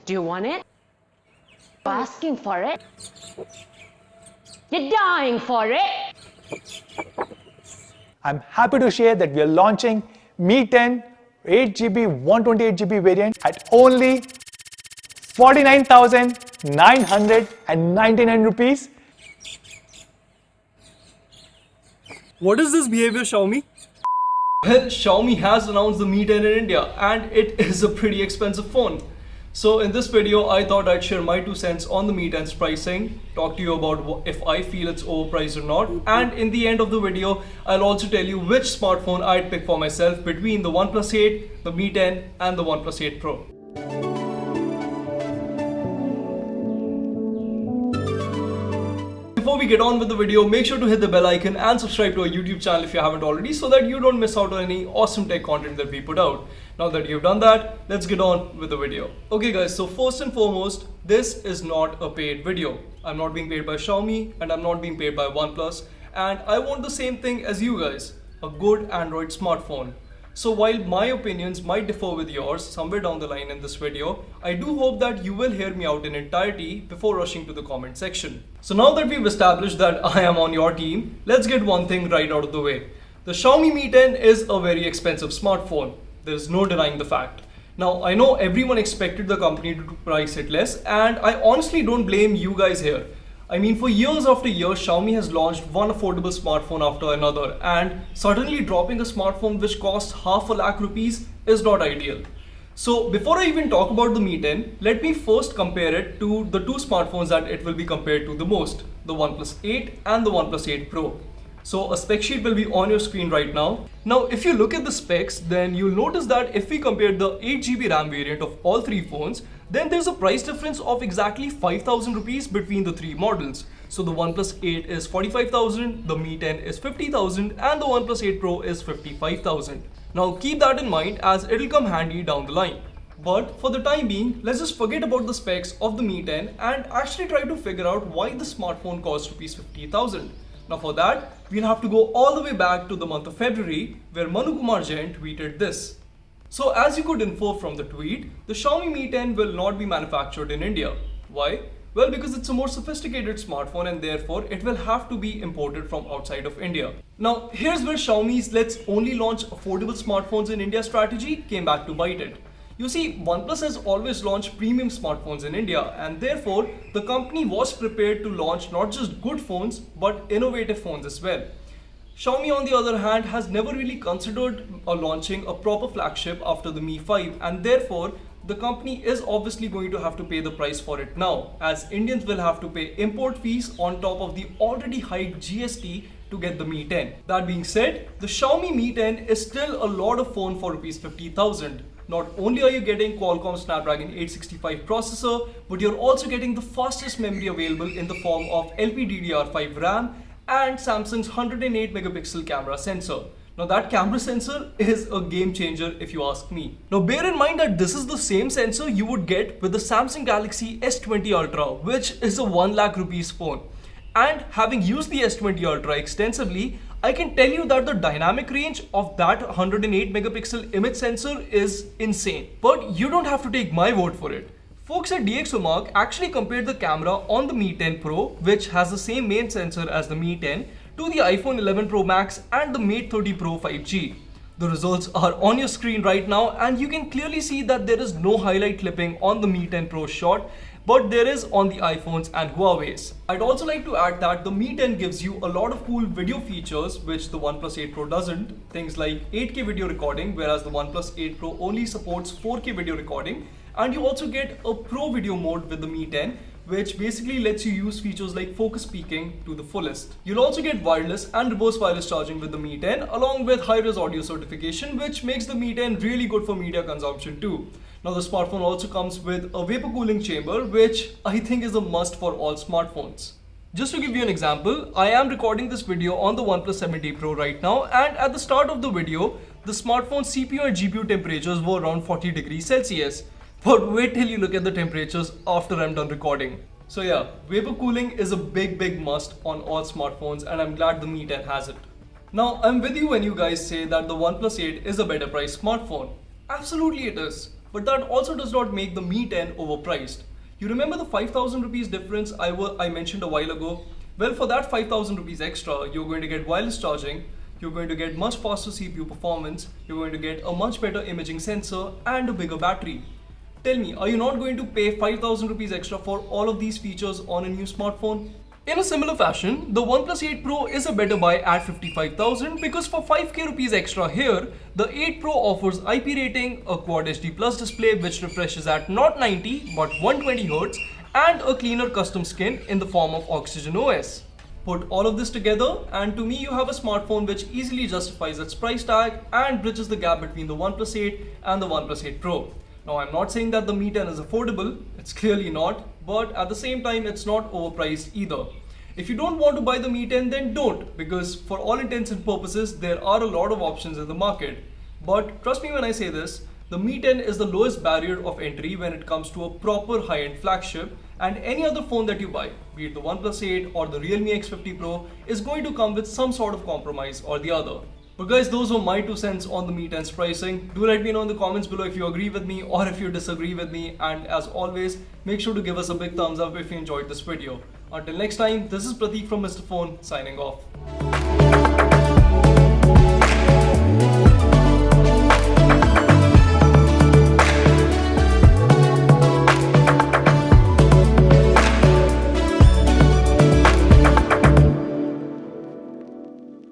Do you want it? You're asking for it? You're dying for it? I'm happy to share that we are launching Mi 10 8GB 128GB variant at only 49,999 rupees. What is this behavior, Xiaomi? Well, Xiaomi has announced the Mi 10 in India and it is a pretty expensive phone. So in this video, I thought I'd share my 2 cents on the Mi 10's pricing, talk to you about if I feel it's overpriced or not, and in the end of the video, I'll also tell you which smartphone I'd pick for myself between the OnePlus 8, the Mi 10 and the OnePlus 8 Pro. Before we get on with the video, make sure to hit the bell icon and subscribe to our YouTube channel if you haven't already so that you don't miss out on any awesome tech content that we put out. Now that you've done that, let's get on with the video. Okay guys, so first and foremost, this is not a paid video. I'm not being paid by Xiaomi and I'm not being paid by OnePlus, and I want the same thing as you guys, a good Android smartphone. So while my opinions might differ with yours somewhere down the line in this video, I do hope that you will hear me out in entirety before rushing to the comment section. So now that we've established that I am on your team, let's get one thing right out of the way. The Xiaomi Mi 10 is a very expensive smartphone. There's no denying the fact. Now I know everyone expected the company to price it less, and I honestly don't blame you guys here. I mean, for years after years, Xiaomi has launched one affordable smartphone after another, and suddenly dropping a smartphone which costs half a lakh rupees is not ideal. So before I even talk about the Mi 10, let me first compare it to the 2 smartphones that it will be compared to the most, the OnePlus 8 and the OnePlus 8 Pro. So a spec sheet will be on your screen right now. Now if you look at the specs, then you'll notice that if we compare the 8GB RAM variant of all 3 phones, then there's a price difference of exactly 5,000 rupees between the 3 models. So the OnePlus 8 is 45,000, the Mi 10 is 50,000 and the OnePlus 8 Pro is 55,000. Now keep that in mind as it'll come handy down the line. But for the time being, let's just forget about the specs of the Mi 10 and actually try to figure out why the smartphone costs rupees 50,000. Now for that, we'll have to go all the way back to the month of February where Manu Kumar Jain tweeted this. So as you could infer from the tweet, the Xiaomi Mi 10 will not be manufactured in India. Why? Well, because it's a more sophisticated smartphone and therefore it will have to be imported from outside of India. Now here's where Xiaomi's let's only launch affordable smartphones in India strategy came back to bite it. You see, OnePlus has always launched premium smartphones in India, and therefore the company was prepared to launch not just good phones but innovative phones as well. Xiaomi on the other hand has never really considered launching a proper flagship after the Mi 5, and therefore the company is obviously going to have to pay the price for it now, as Indians will have to pay import fees on top of the already hiked GST to get the Mi 10. That being said, the Xiaomi Mi 10 is still a lot of phone for rupees 50,000. Not only are you getting Qualcomm Snapdragon 865 processor, but you're also getting the fastest memory available in the form of LPDDR5 RAM and Samsung's 108 megapixel camera sensor. Now that camera sensor is a game changer if you ask me. Now bear in mind that this is the same sensor you would get with the Samsung Galaxy S20 Ultra, which is a 1 lakh rupees phone. And having used the S20 Ultra extensively, I can tell you that the dynamic range of that 108 megapixel image sensor is insane. But you don't have to take my word for it. Folks at DxOMark actually compared the camera on the Mi 10 Pro, which has the same main sensor as the Mi 10, to the iPhone 11 Pro Max and the Mate 30 Pro 5G. The results are on your screen right now, and you can clearly see that there is no highlight clipping on the Mi 10 Pro shot, but there is on the iPhones and Huawei's. I'd also like to add that the Mi 10 gives you a lot of cool video features which the OnePlus 8 Pro doesn't. Things like 8K video recording, whereas the OnePlus 8 Pro only supports 4K video recording. And you also get a pro video mode with the Mi 10, which basically lets you use features like focus peaking to the fullest. You'll also get wireless and reverse wireless charging with the Mi 10, along with high-res audio certification, which makes the Mi 10 really good for media consumption too. Now the smartphone also comes with a vapor cooling chamber, which I think is a must for all smartphones. Just to give you an example, I am recording this video on the OnePlus 7T Pro right now, and at the start of the video, the smartphone's CPU and GPU temperatures were around 40 degrees Celsius. But wait till you look at the temperatures after I'm done recording. So yeah, vapor cooling is a big must on all smartphones, and I'm glad the Mi 10 has it. Now I'm with you when you guys say that the OnePlus 8 is a better priced smartphone. Absolutely it is. but that also does not make the Mi 10 overpriced. You remember the 5,000 rupees difference I mentioned a while ago? Well, for that 5,000 rupees extra, you're going to get wireless charging, you're going to get much faster CPU performance, you're going to get a much better imaging sensor and a bigger battery. Tell me, are you not going to pay 5,000 rupees extra for all of these features on a new smartphone? In a similar fashion, the OnePlus 8 Pro is a better buy at 55,000 because for 5k rupees extra here, the 8 Pro offers IP rating, a Quad HD Plus display which refreshes at not 90 but 120Hz and a cleaner custom skin in the form of Oxygen OS. Put all of this together and to me you have a smartphone which easily justifies its price tag and bridges the gap between the OnePlus 8 and the OnePlus 8 Pro. Now I'm not saying that the Mi 10 is affordable, it's clearly not, but at the same time it's not overpriced either. If you don't want to buy the Mi 10 then don't, because for all intents and purposes there are a lot of options in the market. But trust me when I say this, the Mi 10 is the lowest barrier of entry when it comes to a proper high-end flagship, and any other phone that you buy, be it the OnePlus 8 or the Realme X50 Pro, is going to come with some sort of compromise or the other. But guys, those were my 2 cents on the Mi 10's pricing. Do let me know in the comments below if you agree with me or if you disagree with me, and as always, make sure to give us a big thumbs up if you enjoyed this video. Until next time, this is Prateek from Mr. Phone signing off.